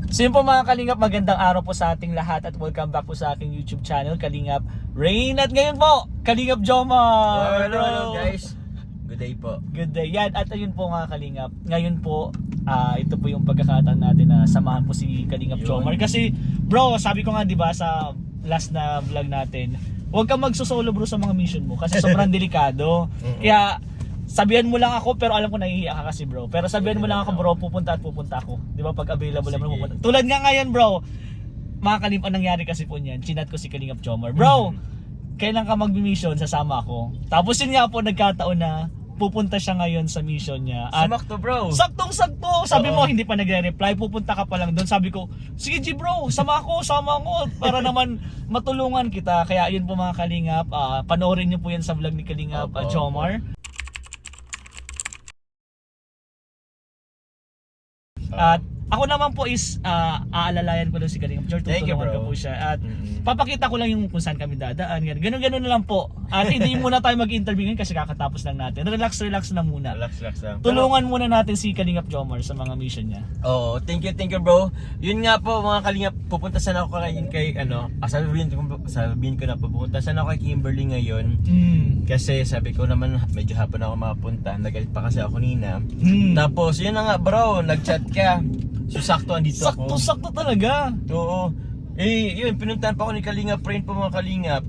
So yun po mga Kalingap, magandang araw po sa ating lahat at welcome back po sa aking YouTube channel, Kalingap Rain. At ngayon po, Kalingap Jomar. Hello guys, good day po. Good day. Yan, at ayun po mga Kalingap, ngayon po, ito po yung pagkakataon natin na samahan po si Kalingap Jomar. Kasi bro, sabi ko nga diba sa last na vlog natin, huwag kang magsusolo bro sa mga mission mo kasi sobrang delikado. Kaya sabihan mo lang ako, pero alam ko nahihiya ka kasi bro. Pero sabihan mo lang ako bro, pupunta ako. Di ba pag available naman pupunta. Tulad nga ngayon bro, mga Kalingap, ang nangyari kasi po niyan, chinat ko si Kalingap Jomar. Bro, kailan ka mag-mission, sasama ako. Tapos yun nga po, nagkataon na pupunta siya ngayon sa mission niya. At Sumakto bro. saktong-sakto. Sabi mo, hindi pa nagre-reply, pupunta ka pa lang doon. Sabi ko, sige G bro, sama ako para naman matulungan kita. Kaya yun po mga Kalingap, panoorin niyo po yan sa vlog ni Kalingap Jomar. At ako naman po is aalalayan ko lang si Kalingap Jomar, tutulungan ko po siya. At papakita ko lang yung kung saan kami dadaan. Ganun na lang po. At hindi muna tayo mag-interview ngayon kasi kakatapos lang natin. Relax lang muna. Relax lang. Tulungan muna natin si Kalingap Jomar sa mga mission niya. Oo, thank you bro. Yun nga po mga Kalingap, pupunta sana ako kay sabihin ko na pupunta sana ako kay Kimberly ngayon. Kasi sabi ko naman medyo hapon ako makapunta. Nagalit pa kasi ako nina. Tapos yun na nga bro, nag-chat ka. So sakto andito ako. Sakto talaga. Oo. Yun, pinuntahan pa ako ni Kalingap Rain po mga Kalingap.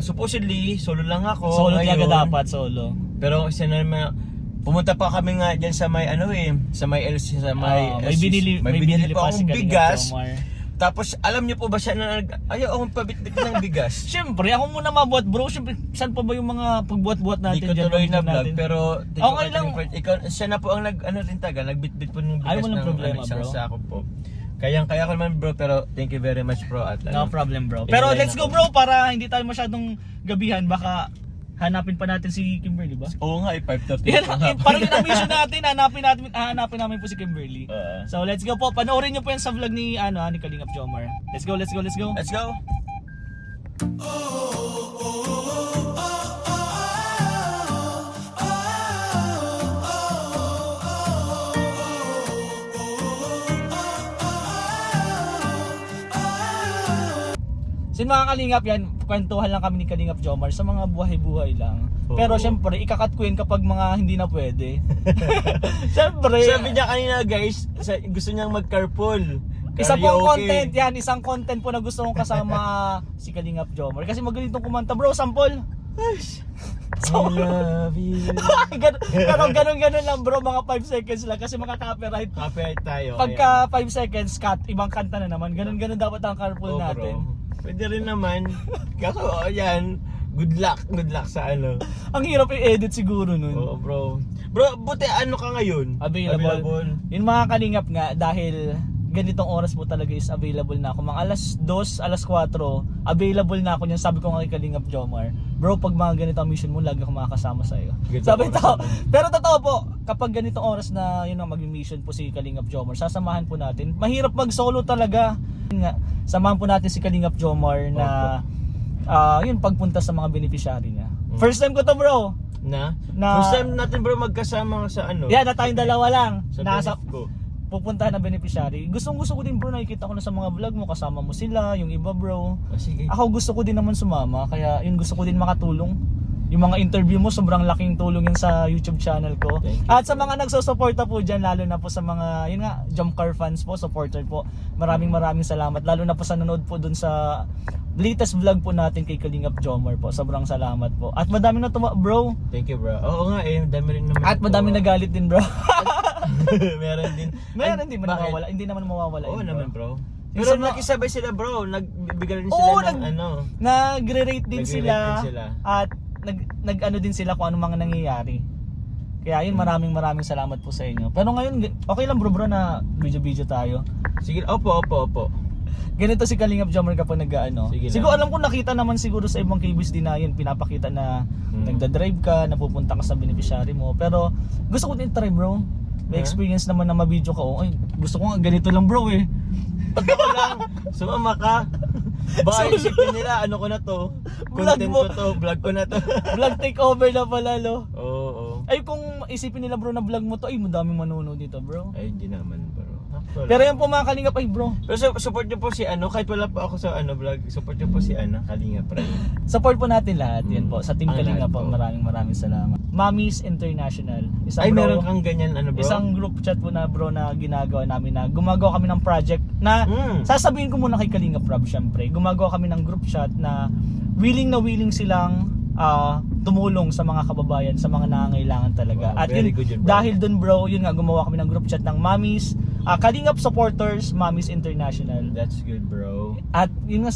Supposedly, solo lang ako. Solo ngayon. talaga dapat, solo. Pero kasi naman, pumunta pa kami nga dyan sa may sa may LC, sa may may binili pa pa si akong Kalingap bigas. Jomar. Tapos alam niyo po ba siya na ayaw akong pabitbit ng bigas. Siyempre, ako muna mabuhat bro. Siyempre, saan pa ba yung mga pagbuhat-buhat natin? Hindi ko tuloy na vlog, pero okay lang. Siya na po ang nagbitbit po ng bigas walang ng problema, isang bro. sako po. Kaya ko naman bro, pero thank you very much bro. At No problem bro. Pero let's go bro para hindi tayo masyadong gabihan. Baka hanapin pa natin si Kimberly ba? Oo nga, 5:30. Yan, parang yun ang mission natin. Hanapin namin po si Kimberly. So let's go po. Panoorin niyo po yan sa vlog ni Kalingap Jomar. Let's go. Let's go. Sin mga Kalingap yan, kwentuhan lang kami ni Kalingap Jomar sa mga buhay-buhay lang. Pero syempre, ikakat ko yun kapag mga hindi na pwede. Syempre. Sabi niya kanina guys, gusto niyang mag-carpool. Isa pong content yan, isang content po na gusto kong kasama si Kalingap Jomar. Kasi magaling tong kumanta bro, sample. I love you. Ganun lang bro, mga 5 seconds lang kasi makaka-copyright. Copyright tayo. Pagka 5 seconds cut, ibang kanta na naman. Ganun dapat ang carpool natin. Bro. Pwede rin naman. Kaso yan, good luck sa Ang hirap i-edit siguro nun. Oo bro. Bro, buti ano ka ngayon? Available. Yung mga Kalingap nga, dahil ganitong oras po talaga is available na ako. Mga alas 2, alas 4, available na ako niyan. Sabi ko nga kay Kalingap Jomar, bro, pag mga ganitong mission mo, lagi ako makakasama sa iyo. Sabi to. Pero totoo po, kapag ganitong oras na yun ang mag-mission po si Kalingap Jomar, sasamahan po natin. Mahirap mag-solo talaga. Yun nga, samahan po natin si Kalingap Jomar na yun pagpunta sa mga beneficiary niya. First time ko to bro. First time natin bro magkasama sa Yeah, na tayong dalawa lang. Sa ko. Pupuntahan na beneficiary. Gusto ko din bro, nakikita ko na sa mga vlog mo, kasama mo sila, yung iba bro. Sige. Ako gusto ko din naman sumama, kaya yun gusto ko din makatulong. Yung mga interview mo, sobrang laking tulong yun sa YouTube channel ko. At sa mga nagsusuporta po dyan, lalo na po sa mga, yun nga, Jomcar fans po, supporter po. Maraming salamat. Lalo na po sa nanood po dun sa latest vlog po natin kay Kalingap Jomar po. Sobrang salamat po. At madami na bro. Thank you bro. Oo nga dami rin naman. At madami nagalit din bro. Meron din. Hindi naman mawawala. Oo naman bro. Pero nakisabay sila bro, nagbigay rin sila ng nagre-rate din sila. At nag-ano din sila kung ano mga nangyayari. Kaya yun, maraming salamat po sa inyo. Pero ngayon, okay lang bro na video tayo. Sige, opo. Ganito si Kalingap Jomar kapag nag-ano. Siguro alam ko nakita naman siguro sa ibang KBs din na yun, pinapakita na nagda-drive ka, napupunta ka sa beneficiary mo. Pero gusto ko din try bro. May experience naman na ma-video ka. Ay, gusto ko nga ganito lang bro eh. Pagka lang, sumama ka. Baka isipin nila, ano ko na to, content ko to, vlog ko na to. Vlog takeover na pala lo. Oo. Ay kung isipin nila bro na vlog mo to, ay madaming manonood dito bro. Ay hindi naman bro. Wala. Pero yan po mga kalingap ay bro. Pero support niyo po si kahit wala po ako sa vlog, support niyo po si Kalingap Ray. Support po natin lahat. Yan po. Sa Team Ang Kalinga lahat po. po. Maraming salamat. Mommies International. Isang Ay, bro, meron kang ganyan bro? isang group chat po na bro na ginagawa namin na gumagawa kami ng project na sasabihin ko muna kay Kalinga Prab syempre. Gumagawa kami ng group chat na willing silang tumulong sa mga kababayan, sa mga nangangailangan talaga. Wow, At very yun, good yun, bro. dahil dun bro, yun nga gumawa kami ng group chat ng Mommies, Kalingap supporters, Mommies International. That's good bro. At yun nga,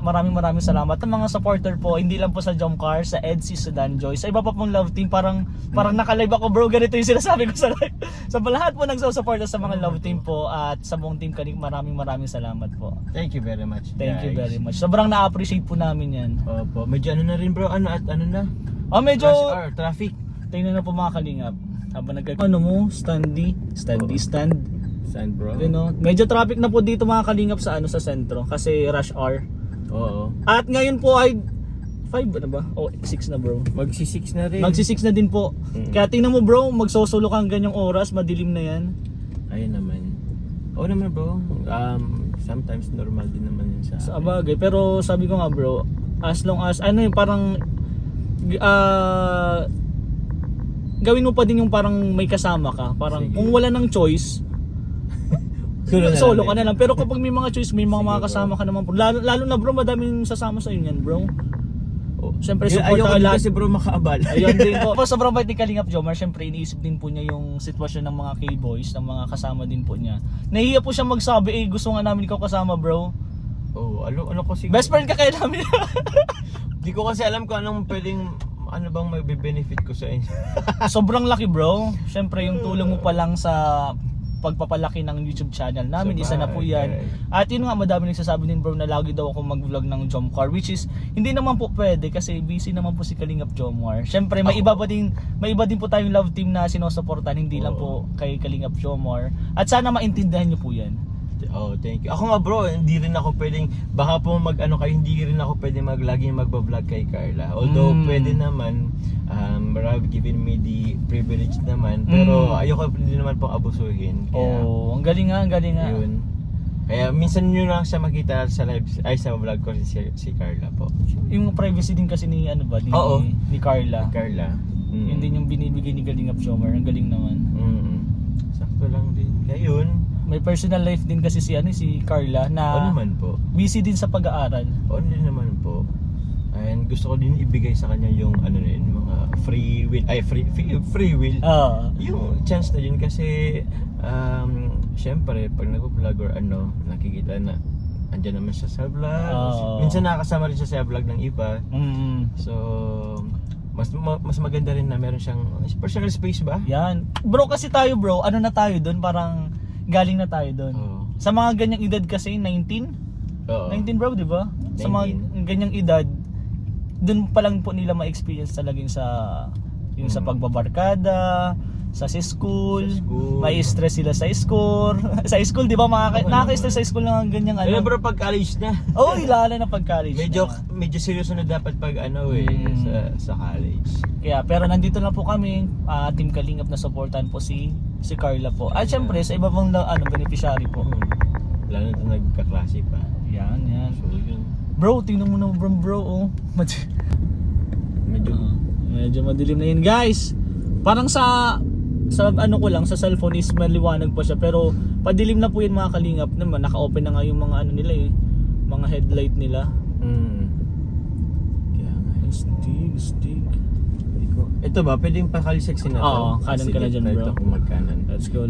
maraming salamat sa mga supporter po, hindi lang po sa Jomcar, sa EDSI, sa Danjoy, sa iba pa pong love team, parang naka-live ako bro, ganito yung sinasabi ko sa live. Sa lahat po nagsusuporta sa mga love team po at sa buong team Kaling, maraming salamat po. Thank you very much. Thank you guys. very much. Sobrang na-appreciate po namin yan. Opo, medyo na rin bro, na? Medyo, Rush hour, traffic. tingnan na po mga Kalingap. Habang stand. Saan bro? You know, medyo traffic na po dito mga Kalingap sa sa sentro kasi rush hour. Oo. At ngayon po ay 5 na ba? O 6 na bro. Magsi-6 na rin. Magsi-6 na din po. Kaya tingnan mo bro, magsosolo ka ang ganyang oras, madilim na yan. Ayun naman. Oo naman bro. Sometimes normal din naman yun Sa sa bagay, pero sabi ko nga bro, as long as parang gawin mo pa din yung parang may kasama ka. Parang Sige. kung wala ng choice, solo ka na lang. Pero kapag may mga choice, may mga kasama ka naman bro. Lalo na bro, madaming sasama sa inyo yan bro. Siyempre support Ayoko ka din lahat. kasi bro makaabal. Ayun din po. Sobrang bait ni Kalingap Jomar. Siyempre iniisip din po niya yung sitwasyon ng mga K-boys, ng mga kasama din po niya. Nahihiya po siya magsabi, gusto nga namin ikaw kasama bro. Ano kasi Best friend ka kaya namin. Di ko kasi alam kung anong pwedeng bang may benefit ko sa inyo. Sobrang laki bro. Siyempre yung tulong mo pa lang sa pagpapalaki ng YouTube channel namin, isa na po yan. At yun nga, madami nagsasabi din bro na lagi daw ako mag-vlog ng Jomcar, which is hindi naman po pwede kasi busy naman po si Kalingap Jomar. Siyempre may iba din po tayong love team na sinusuportahan, hindi lang po kay Kalingap Jomar. At sana maintindihan niyo po yan. Thank you. Ako nga bro, hindi rin ako pwedeng, baka po hindi rin ako pwedeng laging magbablog kay Carla. Although pwede naman, Rob given me the privilege naman, pero ayoko din naman pong abusuhin. Kaya, ang galing nga. yun. Kaya minsan nyo lang siya makita sa live, sa vlog ko si Carla po. Yung privacy din kasi ni ni Carla. Carla. Yun din yung binibigay ni Kalingap Jomar. Ang galing naman. Sakto lang din. Kaya yun. May personal life din kasi si Carla na naman po. busy din sa pag-aaral. Din naman po. And gusto ko din ibigay sa kanya yung mga free will. Free will. Yung chance na yun kasi syempre pag nag-vlog or nakikita na andyan naman siya sa vlog. Minsan nakakasama rin siya sa vlog ng iba. So mas maganda rin na meron siyang personal space ba? Yan. Bro, kasi tayo bro, na tayo doon, parang galing na tayo doon. Sa mga ganyang edad kasi, 19? 19 bro, di ba? Sa mga ganyang edad, doon pa lang po nila ma-experience talaga yung sa pagbabarkada, sa school, may stress sila sa school. Sa school, di ba? Nakaka-stress sa school ng ganyang Bro, pag college na. Lalo na pag college. Medyo seryoso na dapat pag sa college. Kaya, pero nandito na po kami, Team Kalingap na supportan po si Carla po. At syempre, sa iba pang beneficiary po. Lalo na nagkaklase pa. Yan. So, yun. Bro, tingnan mo na bro. Medyo madilim na yun, guys. Parang sa ko lang, sa cellphone is maliwanag pa siya, pero padilim na po yun mga Kalingap naman. Naka-open na nga yung mga nila mga headlight nila. Kaya nga. Stig. Ito ba, pwedeng pakaliseksin na to? Oo, kanan ka na dyan bro. Ito kung magkanan. Let's go.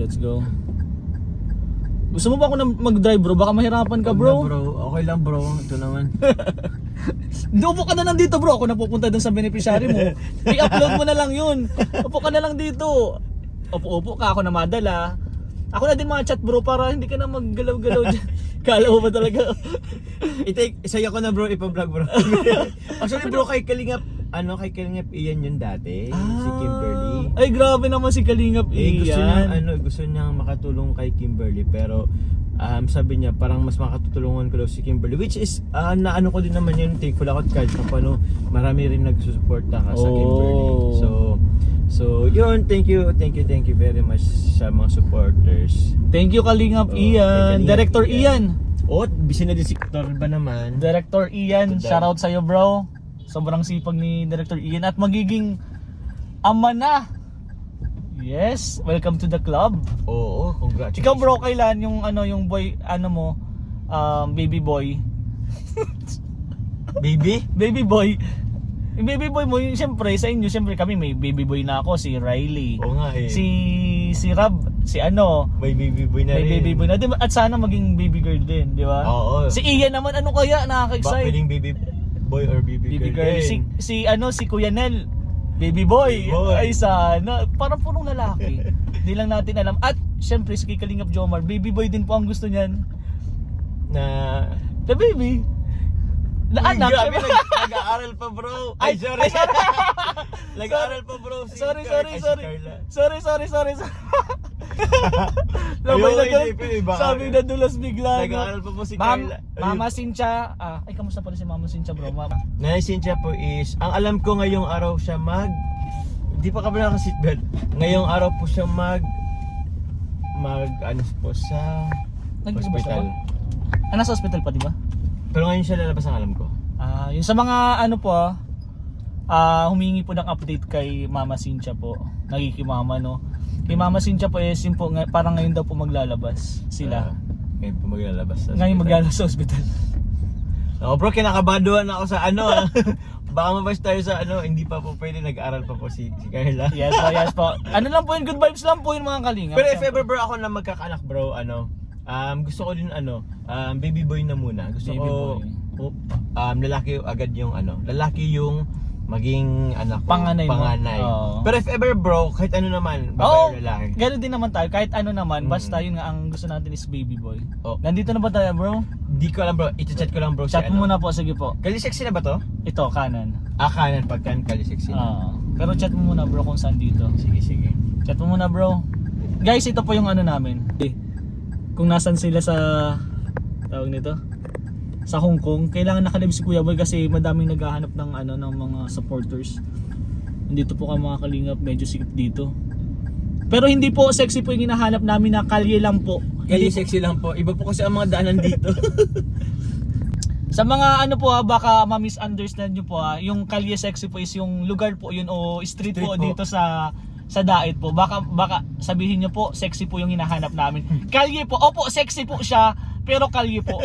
Gusto mo ba ako na mag-drive bro? Baka mahirapan ka bro. Okay lang bro, ito naman. Hindi, upo ka na lang dito bro. Ako na pupunta dun sa beneficiary mo. I-upload mo na lang yun. Upo ka na lang dito. Upo ka, ako na madala. Ako na din mga chat bro para hindi ka na maggalaw-galaw dyan. Kala mo ba talaga? Isaya ko na bro, ipa-vlog bro. Actually bro, kay Kalingap Ian yun dati, si Kimberly. Ay grabe naman si Kalingap Ian. Gusto niya makatulong kay Kimberly, pero sabi niya parang mas makatutulungan ko daw si Kimberly, which is ko din naman yun, thankful ako kahit paano marami rin nagsusuporta ka sa Kimberly. So So, yun, thank you very much sa mga supporters. Thank you Kalingap Oh, Ian. kay Kalingap Director Ian. Ian. Oh, busy na din si Dr. ba naman? Director Ian, Good shoutout sa'yo bro. Sobrang sipag ni Director Ian at magiging ama na. Yes, welcome to the club. Oo, congratulations. Ikaw bro, kailan yung yung boy, mo, baby boy? Baby? Baby boy. Yung baby boy mo, yung siyempre sa inyo, siyempre kami may baby boy na ako, si Riley. Oo nga eh. Si Rab, si May baby boy na may rin. baby boy na. At sana maging baby girl din, di ba? Oo. Si Ian naman, ano kaya? Ba Nakaka-excite. pwedeng baby boy or baby girl din. Si Kuya Nel, baby boy. Baby boy. Ay sana, parang purong lalaki. Hindi lang natin alam. At syempre si Kalingap Jomar, baby boy din po ang gusto niyan. Na... The baby. Na Uy, anak. grabe, syempre. nag-aaral pa bro. Ay, Ay, sorry. sorry. Nag-aaral pa bro. Si Sorry. Carla. Sorry. Ayoko Labay na isipin eh, baka- sabi na dulas bigla. Nag-aaral pa po si Ma'am, Carla. Mama Cynthia. Ay, kamusta pala si Mama Cynthia bro? Nanay Cynthia po is, ang alam ko ngayong araw siya hindi pa kami naka-seatbelt. Ngayong araw po siya ano po sa hospital. Nasa hospital pa, di ba? Pero ngayon siya lalabas ang alam ko. Yung sa mga humingi po ng update kay Mama Cynthia po. Nagkikimama no. Kay Mama Cynthia po yung po, parang ngayon daw po maglalabas sila. Ngayon po maglalabas sa Ngayon hospital. maglalabas sa hospital. Oo bro, kinakabaduhan ako sa baka mabas tayo sa hindi pa po pwede, nag-aral pa po si Carla. Yes po. Ano lang po yun, good vibes lang po yun mga Kalingap. Pero if ever bro ako na magkakaanak bro, gusto ko din baby boy na muna. Gusto Baby ko boy. lalaki agad yung lalaki yung maging anak ko. Panganay mo. Oo. Pero if ever bro, kahit ano naman, babae Oo, o lalaki. gano'n din naman tayo. Kahit ano naman, basta yun nga ang gusto natin is baby boy. Oh. Nandito na ba tayo bro? Di ko alam bro, i-chat ko lang bro Chat si mo muna po, sige po. Kali sexy na ba to? Ito, kanan. Kanan pagkan kali sexy na. Pero chat mo muna bro kung saan dito. Sige. Chat mo muna bro. Guys, ito po yung namin. Kung nasan sila sa tawag nito, sa Hong Kong, kailangan nakalib si Kuya Boy kasi madaming naghahanap ng ng mga supporters. Dito po ka mga Kalingap, medyo sikip dito. Pero hindi po sexy po yung hinahanap namin, na kalye lang po. Kali sexy lang po. Iba po kasi ang mga daanan dito. Sa mga baka ma-misunderstand nyo po yung kalye sexy po is yung lugar po yun o street po po. dito sa Dait po. Baka sabihin nyo po sexy po yung hinahanap namin. Kalye po. Opo, sexy po siya, pero kalye po.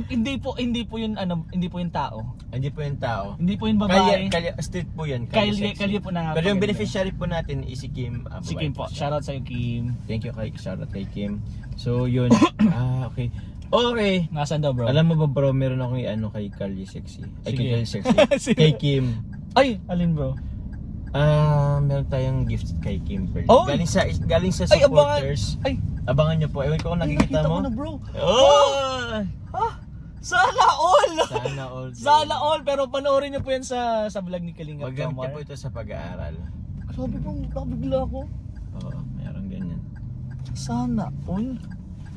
Hindi po yun hindi po yung tao. Hindi po yung tao. Hindi po yung babae. Kalye, street po yan. Kalye po na nga. Pero yung po. beneficiary po natin is si Kim. Si Kim po. Shoutout sa Kim. Thank you shoutout kay Kim. So yun. Okay. Okay. Nasaan daw bro? Alam mo ba bro, meron akong kay Kalye Sexy. Ay, Sige. kay Kalye Sexy. Sige. Kay Kim. Ay, alin bro? Meron tayong gift kay Kimberly. Oh! Galing sa Ay, abangan. supporters. Ay, Abangan niyo po. Ewan ko kung nakikita mo. ko na bro. Oh! Sana all! Sana all. Sana all, pero panoorin niyo po yan sa vlog ni Kalingap Magamit Jomar. po ito sa pag-aaral. Grabe bro, nakabigla ako. Oo, meron ganyan. Sana all.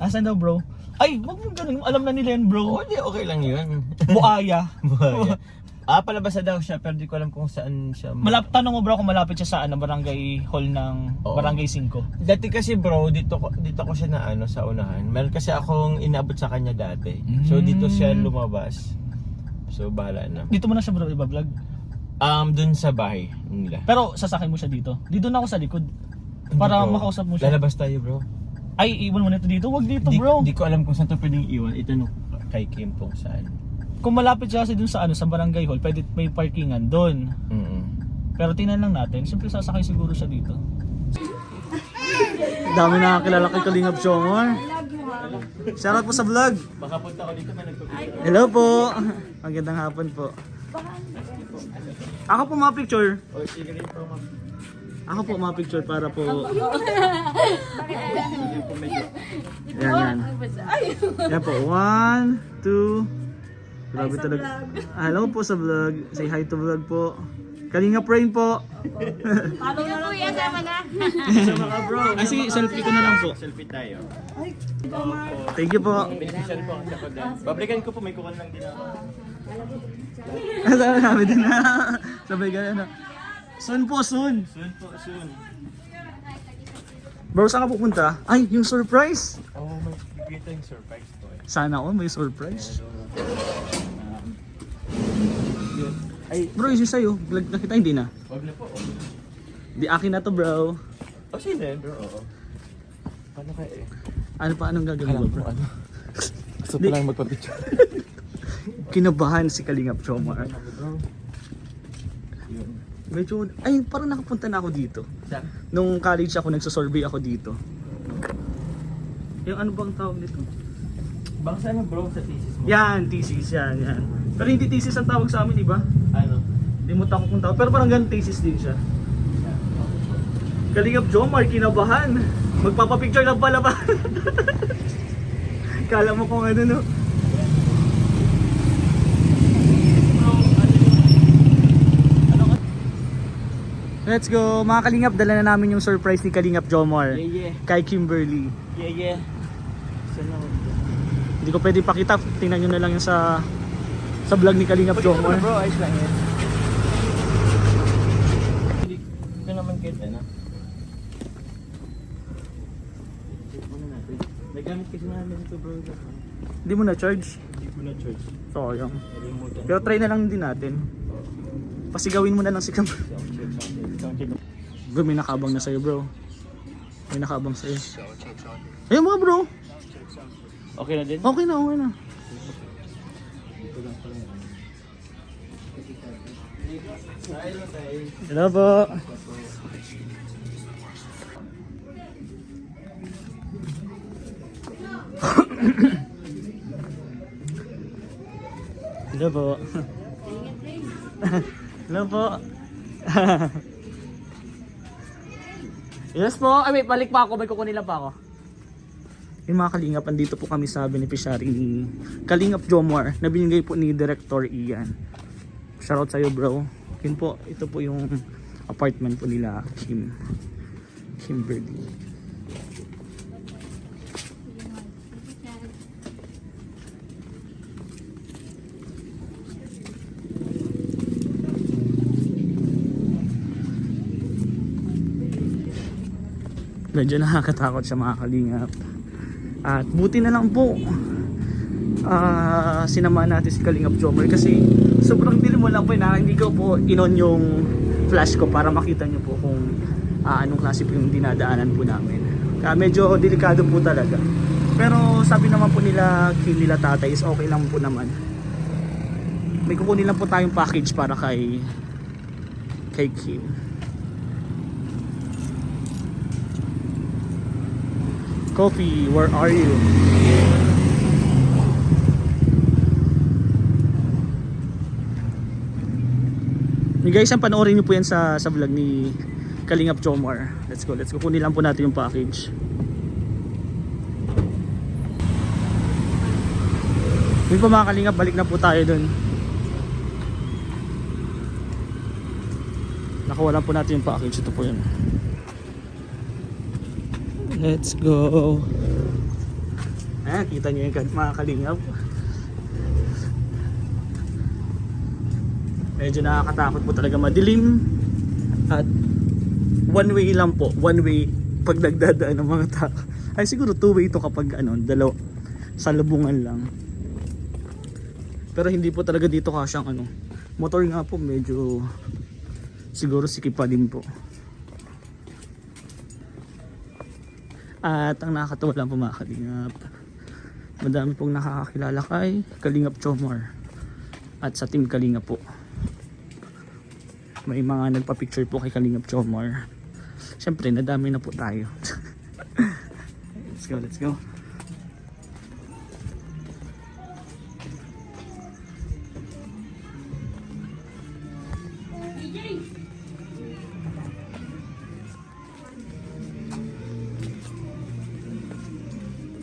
Asan daw bro? Ay, wag mo ganun. Alam na nila yan bro. Oo, di, okay lang yun. Buaya. Buhaya. Palabas na daw siya, pero di ko alam kung saan siya. Tanong mo bro kung malapit siya sa barangay hall ng Oo. Barangay 5. Dati kasi bro, dito ko siya na sa unahan. Meron kasi akong inabot sa kanya dati. So dito siya lumabas. So bahala na. Dito mo na siya bro iba-vlog. Dun sa bahay nila. Pero sasakay mo siya dito. Dito na ako sa likod. Para Bro, makausap mo siya. Lalabas tayo bro. Ay, iwan mo na ito dito. Wag dito bro. Di ko alam kung saan ito pwedeng iwan. Itanong kay Kim kung saan. Kung malapit siya kasi dun sa sa barangay hall, pwede may parkingan doon. Pero tingnan lang natin, siyempre sasakay siguro siya dito. Dami nakakilala kay Kalingap Jomar. Shoutout po sa vlog. Baka punta ko dito may nagpapicture. Hello po. Magandang hapon po. Ako po mga picture. O sige rin po ma'am. Ako po mga picture para po. Yan. Yan po. 1, 2. Grabe talaga. Hello po sa vlog. Say hi to vlog po. Kalingap Rain po. Kuya, sama na. Sama ka bro. Kasi selfie ko na lang po. Selfie tayo. Thank you po. Beneficiary po ako sa pag. Bablikan ko po, may kuwan lang din ako. Sana namin din na. Sabay ganun na. Soon po, soon. Soon po, soon. Bro, saan ka pupunta? Ay, yung surprise. Oh, may bibigay tayong surprise po eh. Sana all may surprise. Yun. Ay, Bro, yung sa'yo, vlog na kita, hindi na. wag na po. Di akin na to, bro. Oh, sino yun, bro? Oo. Paano kaya eh? Ano pa, anong gagawin mo, bro? ano? Gusto Di- pa lang magpa-picture. Kinabahan si Kalingap Jomar. Bro. Yun. Medyo, ay, parang nakapunta na ako dito. Saan? Nung college ako, nagsasurvey ako dito. Yung ano bang tawag nito? Bang saan bro sa thesis mo? Yan, thesis, yan. Pero hindi thesis ang tawag sa amin, di ba? Ano? Limutan ko kung tawag. Pero parang ganun thesis din siya. Kalingap Jomar, kinabahan. Magpapapicture lang pala ba? Kala mo kung ano, no? Let's go! Mga Kalingap, dala na namin yung surprise ni Kalingap Jomar Yeah. kay Kimberly. Yeah. Saan ako? Hindi ko pwede pakita, tingnan nyo na lang yung sa vlog ni Kalingap Jomar. Bro, ayos lang yan. Hindi ko naman kita na. Check muna natin. Nagamit kasi namin ito bro. Hindi mo na-charge? Hindi ko na charge. Sayang. Nalimutan. Pero try na lang din natin. Pasigawin mo na lang si Cam. Bro, may nakabang na sa'yo bro. May nakabang sa'yo. Ayun mga bro. Okay na din? Okay na, okay na. Hello po. Hello po. Hello po. Yes po. Ay, wait, balik pa ako. May kukunin lang pa ako. Yung mga Kalingap, andito po kami sa beneficiary ni Kalingap Jomar na binigay po ni Director Ian. Shoutout sa'yo bro. Yun po, ito po yung apartment po nila Kimberly. Medyo nakakatakot siya mga Kalingap. At buti na lang po sinama natin si Kalingap Jomar kasi sobrang dilim mo lang po na hindi ko po inon yung flash ko para makita nyo po kung anong klase po yung dinadaanan po namin. Kaya medyo delikado po talaga. Pero sabi naman po nila nila tatay is okay lang po naman. May kukunin lang po tayong package para kay Kim. Coffee, where are you? Guys, ang panoorin niyo po yan sa vlog ni Kalingap Jomar. Let's go. Kunin lang po natin yung package. Yun po mga Kalingap, balik na po tayo dun. Nakawalan po natin yung package. Ito po yun. Let's go. Ayan, kita nyo yung mga Kalingap. Medyo nakakatakot po talaga, madilim. At one way lang po. One way pag nagdadaan ng mga tao. Ay siguro two way ito kapag dalaw sa lubungan lang. Pero hindi po talaga dito kasyang motor nga po medyo siguro sikip pa din po. At ang nakakatawa lang po mga Kalingap, madami pong nakakakilala kay Kalingap Jomar at sa team Kalingap po. May mga nagpa-picture po kay Kalingap Jomar. Siyempre nadami na po tayo. Let's go.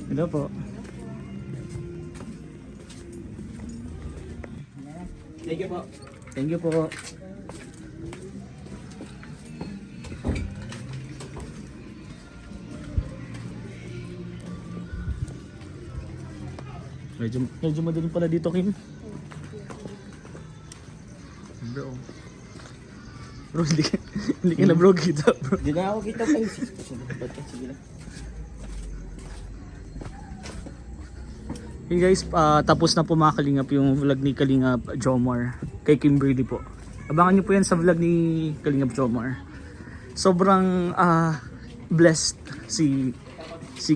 Hello po. Thank you po. Thank you po. Medyo madaling pala dito, Kim. Bro, hindi Hindi ka na bro kita bro. Hindi na ako kita pa. 6%. Sige lang. Hey guys, tapos na po mga kalingap yung vlog ni Kalingap Jomar kay Kimberly po. Abangan nyo po yan sa vlog ni Kalingap Jomar. Sobrang blessed si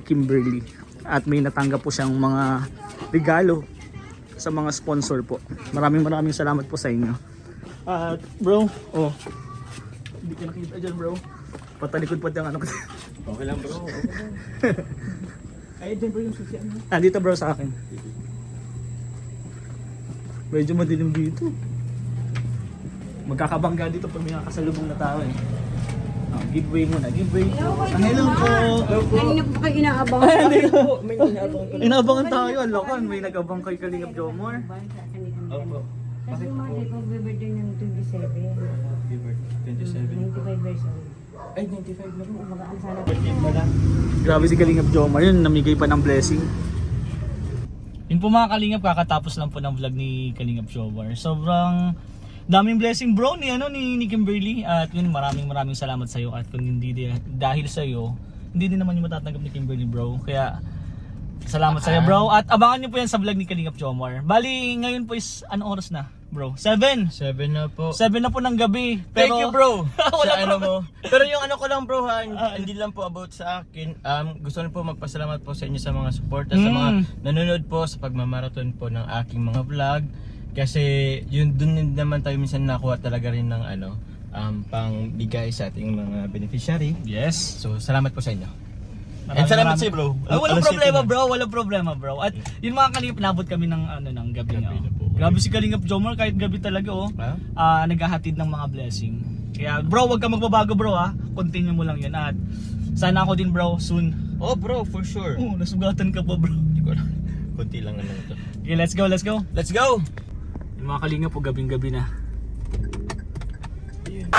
Kimberly at may natanggap po siyang mga regalo sa mga sponsor po. Maraming salamat po sa inyo. At bro, hindi ka nakita dyan bro. Patalikod pa yung ano ko. Okay lang bro. Ay, dyan bro yung susi ano? Dito bro sa akin. Medyo madilim dito. Magkakabangga dito pag may nakasalubong na tao eh. Giveaway muna, giveaway po. Hello po! Kanina po kayo inaabang. May inaabang ko. Inabangan tayo, alokan. May nag-abang kay Kalingap Jomar. Opo. Kasi mga day ko birthday ng 27. 27. 95 years old. Ay, 95 na po. Magaan sana. Birthday mo lang. Grabe si Kalingap Jomar yun, namigay pa ng blessing. Yun po mga Kalingap, kakatapos lang po ng vlog ni Kalingap Jomar. Sobrang daming blessing bro ni Kimberly. At yun, maraming salamat sa iyo. At kung hindi dahil sa iyo, hindi din naman yung matatanggap ni Kimberly bro. Kaya salamat sa iyo bro. At abangan niyo po yan sa vlog ni Kalingap Jomar. Bali ngayon po is anong oras na bro? 7 na po. 7 na po ng gabi. Thank you bro. Wala sa ano mo. Pero yung ano ko lang bro ha, hindi lang po about sa akin. Gusto ko po magpasalamat po sa inyo sa mga support sa mga nanonood po sa pagmamarathon po ng aking mga vlog. Kasi yun dun din naman tayo minsan nakuha talaga rin ng ano pang bigay sa ating mga beneficiary. Yes. So salamat po sa inyo. And salamat sa'yo bro. Walang problema bro. At yun mga Kalingap, nabot kami ng ng gabi nga. na po. Grabe si Kalingap Jomar kahit gabi talaga naghahatid ng mga blessing. Kaya bro, wag ka magbabago bro ha. Continue mo lang yan at sana ako din bro soon. Oh bro, for sure. Nasugatan ka pa bro. Hindi ko alam. Kunti lang ano ito. Okay, let's go. Let's go! Yung mga Kalingap po gabing-gabi na. Ayun.